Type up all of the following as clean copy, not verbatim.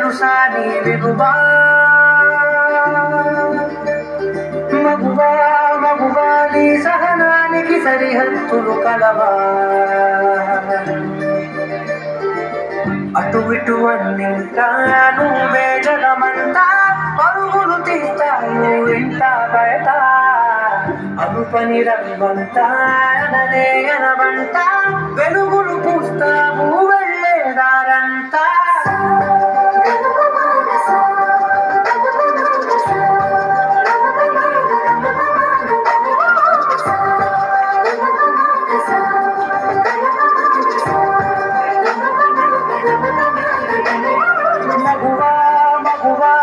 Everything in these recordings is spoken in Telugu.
తెలుసా నీ విలువా మగువా మగువా నీ సహనానికి సరిహద్దులు కలవా అటు ఇటు అన్నింటా నువ్వే జగమంతా పరుగులు తీస్తావు ఇంట బయట అరుపని రవ్వంతా అననే అనవంట వెలుగులు పూస్తావు వెళ్ళేదారంతా మగువా మగువా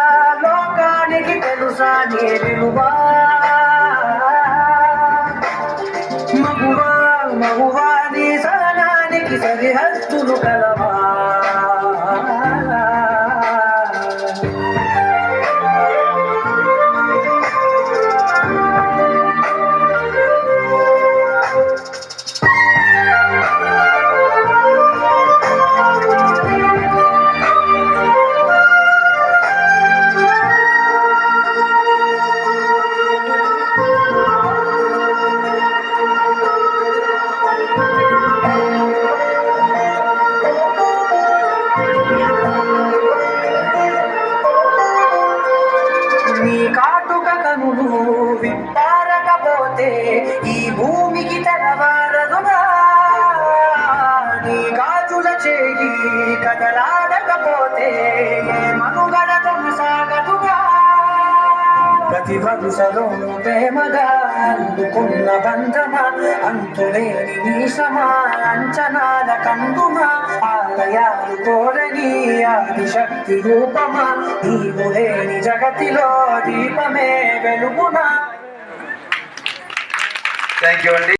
లోకానికి తెలుసా నీ విలువా మగువా మగువా నీ సహనానికి సరిహద్దులు కలవా నీ కాటుక కనులు విప్పారకపోతే ఈ భూమికి తెరవారదుగా నీ గాజుల చేయి కదలాడకపోతే మనుగడ కొనసాగదుగా ప్రతి వరుసలోను ప్రేమగా అందుకున్న బంధమా అంతులేని నీసమా అంచనాల కందుమా ఆలయాలు కోరని ఆదిశక్తి రూపమా నీవు లేని జగతిలో దీపమే వెలుగునా. థ్యాంక్ యూ అండి.